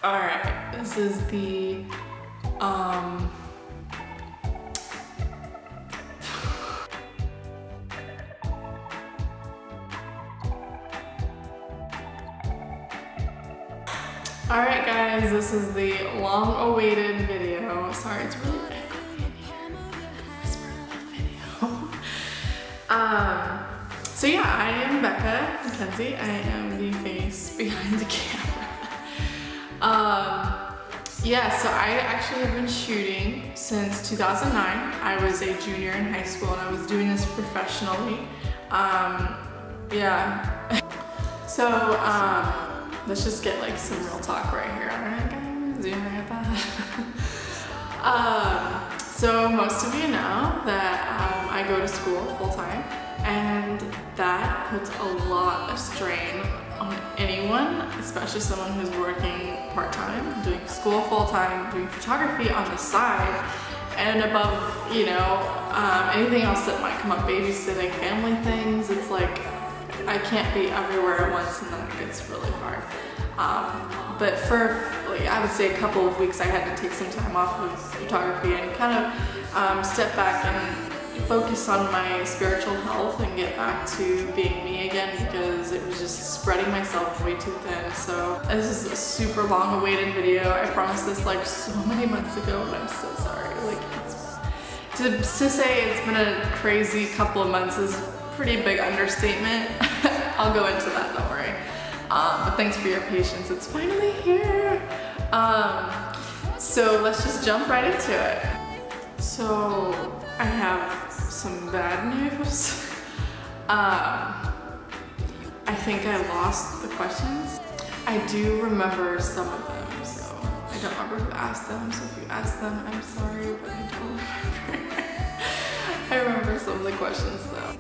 Alright, this is the Alright guys, this is the long-awaited video. Sorry, it's really echoey in here. So yeah, I am McKenzie. I am the face behind the camera. Yeah, so I actually have been shooting since 2009. I was a junior in high school and I was doing this professionally. Yeah. So, let's just get like some real talk right here. Alright guys, you heard that? So most of you know that I go to school full time, and that puts a lot of strain on anyone, especially someone who's working part-time, doing school full-time, doing photography on the side, and above, you know, anything else that might come up, babysitting, family things. It's like I can't be everywhere at once, and then it gets really hard. But for, like, I would say a couple of weeks I had to take some time off of photography and kind of step back and focus on my spiritual health and get back to being me again, because it was just spreading myself way too thin. So this is a super long awaited video. I promised this like so many months ago, but I'm so sorry. Like, to say it's been a crazy couple of months is a pretty big understatement. I'll go into that, don't worry. But thanks for your patience, it's finally here. So let's just jump right into it. So I have some bad news. I think I lost the questions. I do remember some of them, so I don't remember who asked them, so if you asked them, I'm sorry, but I don't remember. I remember some of the questions though.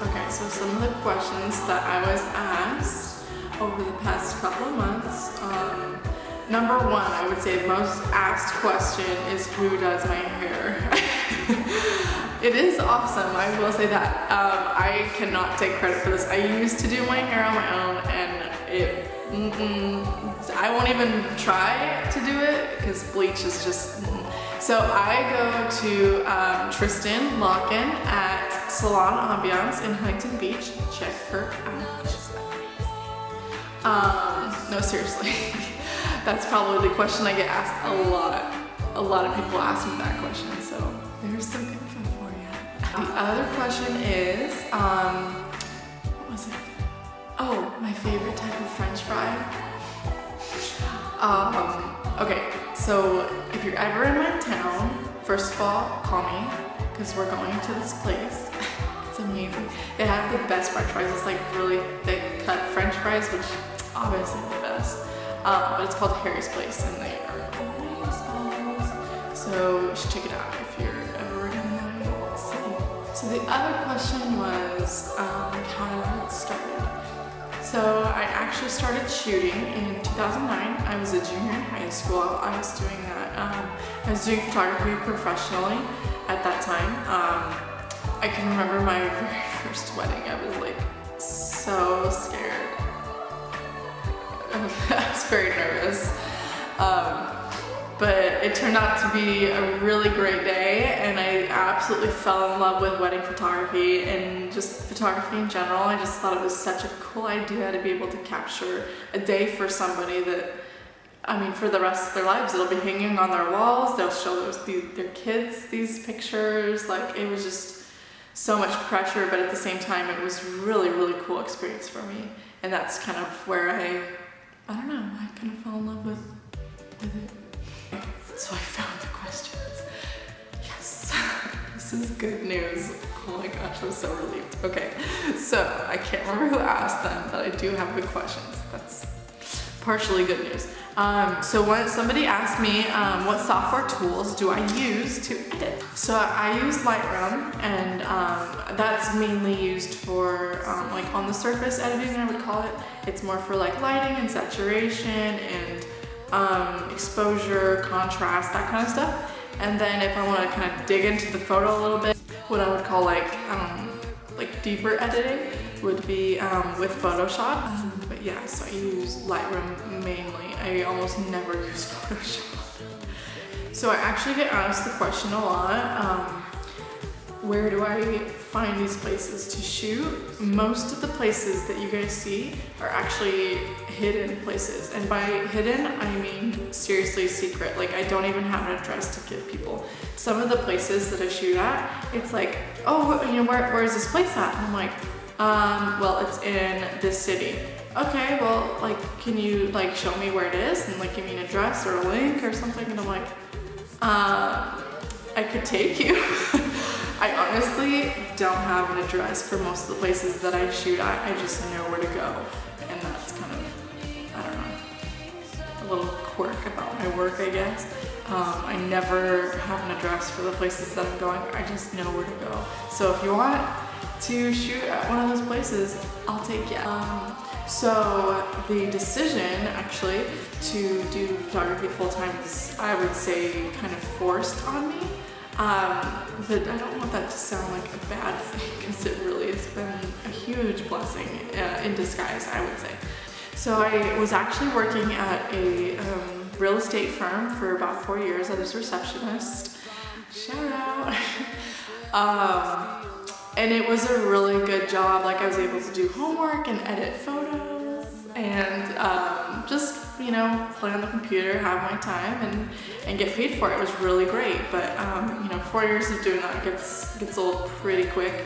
Okay, so some of the questions that I was asked over the past couple of months. Number one, I would say the most asked question is who does my hair? It is awesome, I will say that. I cannot take credit for this. I used to do my hair on my own, and I won't even try to do it because bleach is just. So I go to Tristan Locken at Salon Ambiance in Huntington Beach. Check her out. She's amazing. No, seriously. That's probably the question I get asked a lot. A lot of people ask me that question, so there's some info for you. The other question is, what was it? Oh, my favorite type of French fry. Okay, so if you're ever in my town, first of all, call me, because we're going to this place. It's amazing. They have the best French fries. It's like really thick cut French fries, which obviously the best. But it's called Harry's Place, and they are amazing. So you should check it out if you're ever in my city. So the other question was how did I get started? So I actually started shooting in 2009. I was a junior in high school. I was doing that. I was doing photography professionally at that time. I can remember my very first wedding. I was like so scared. I was very nervous, but it turned out to be a really great day, and I absolutely fell in love with wedding photography and just photography in general. I just thought it was such a cool idea to be able to capture a day for somebody that, I mean, for the rest of their lives, it'll be hanging on their walls. They'll show their kids these pictures. Like, it was just so much pressure, but at the same time, it was really, really cool experience for me. And that's kind of where I don't know, I kind of fell in love with it. So I found the questions. Yes, this is good news. Oh my gosh, I'm so relieved. Okay, so I can't remember who asked them, but I do have good questions. That's partially good news. So when somebody asked me what software tools do I use to edit. So I use Lightroom, and that's mainly used for like on the surface editing, I would call it. It's more for like lighting and saturation and exposure, contrast, that kind of stuff. And then if I want to kind of dig into the photo a little bit, what I would call like deeper editing would be with Photoshop. But yeah, so I use Lightroom mainly. I almost never use Photoshop. So I actually get asked the question a lot, where do I find these places to shoot? Most of the places that you guys see are actually hidden places. And by hidden, I mean seriously secret. Like, I don't even have an address to give people. Some of the places that I shoot at, it's like, oh, you know, where is this place at? And I'm like, well, it's in this city. Okay, well, like, can you like show me where it is and like give me an address or a link or something? And I'm like, I could take you. I honestly don't have an address for most of the places that I shoot at. I just know where to go. And that's kind of, I don't know, a little quirk about my work, I guess. I never have an address for the places that I'm going. I just know where to go. So if you want to shoot at one of those places, I'll take you. So the decision actually to do photography full-time is, I would say, kind of forced on me. But I don't want that to sound like a bad thing, because it really has been a huge blessing in disguise, I would say. So I was actually working at a real estate firm for about 4 years as a receptionist. Shout out. And it was a really good job. Like, I was able to do homework and edit photos and just, you know, play on the computer, have my time, and get paid for it. It was really great. But you know, 4 years of doing that gets old pretty quick.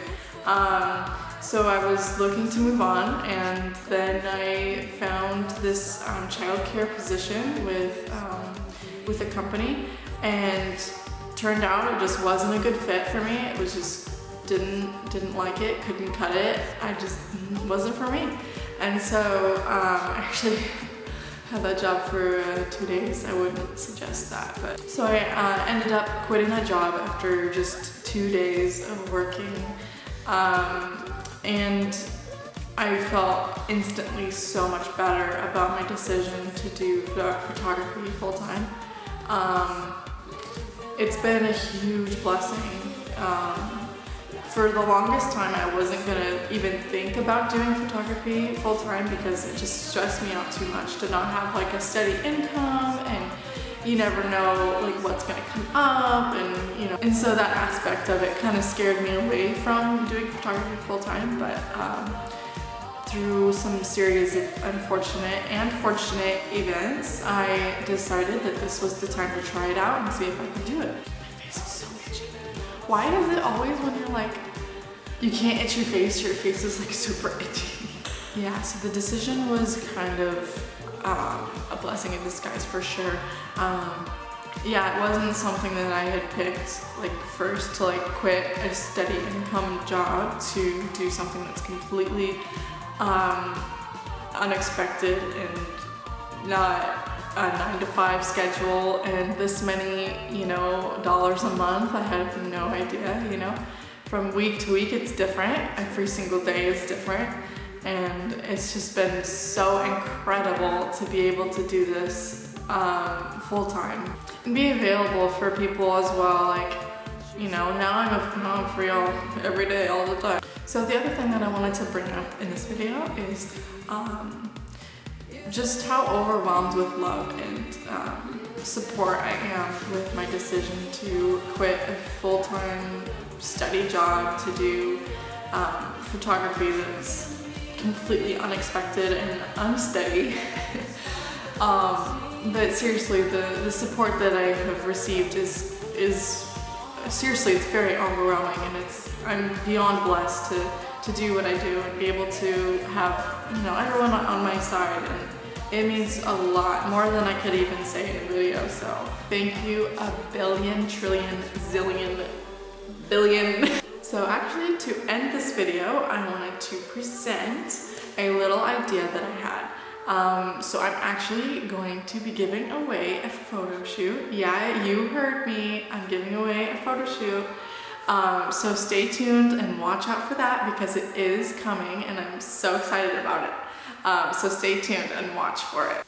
So I was looking to move on, and then I found this childcare position with a company, and turned out it just wasn't a good fit for me. It was just didn't like it, couldn't cut it. I just wasn't for me. And so I actually had that job for 2 days. I wouldn't suggest that. But so I ended up quitting that job after just 2 days of working. And I felt instantly so much better about my decision to do photography full time. It's been a huge blessing. For the longest time, I wasn't gonna even think about doing photography full time because it just stressed me out too much to not have like a steady income, and you never know like what's gonna come up, and you know, and so that aspect of it kind of scared me away from doing photography full time. But through some series of unfortunate and fortunate events, I decided that this was the time to try it out and see if I could do it. My face is so itchy. Why is it always when you're like, you can't itch your face is like super itchy? Yeah, so the decision was kind of a blessing in disguise for sure. Yeah, it wasn't something that I had picked like first, to like quit a steady income job to do something that's completely unexpected and not a 9-to-5 schedule and this many, you know, dollars a month. I had no idea, you know. From week to week it's different. Every single day is different. And it's just been so incredible to be able to do this full time and be available for people as well. Like, you know, now I'm a mom for y'all every day, all the time. So the other thing that I wanted to bring up in this video is just how overwhelmed with love and support I am with my decision to quit a full-time study job to do photography that's completely unexpected and unsteady. But seriously, the support that I have received is seriously, it's very overwhelming, and I'm beyond blessed to do what I do and be able to have, you know, everyone on my side, and it means a lot, more than I could even say in a video. So thank you a billion, trillion, zillion, billion. So actually, to end this video, I wanted to present a little idea that I had. So I'm actually going to be giving away a photo shoot. Yeah, you heard me, I'm giving away a photo shoot. So stay tuned and watch out for that, because it is coming and I'm so excited about it. So stay tuned and watch for it.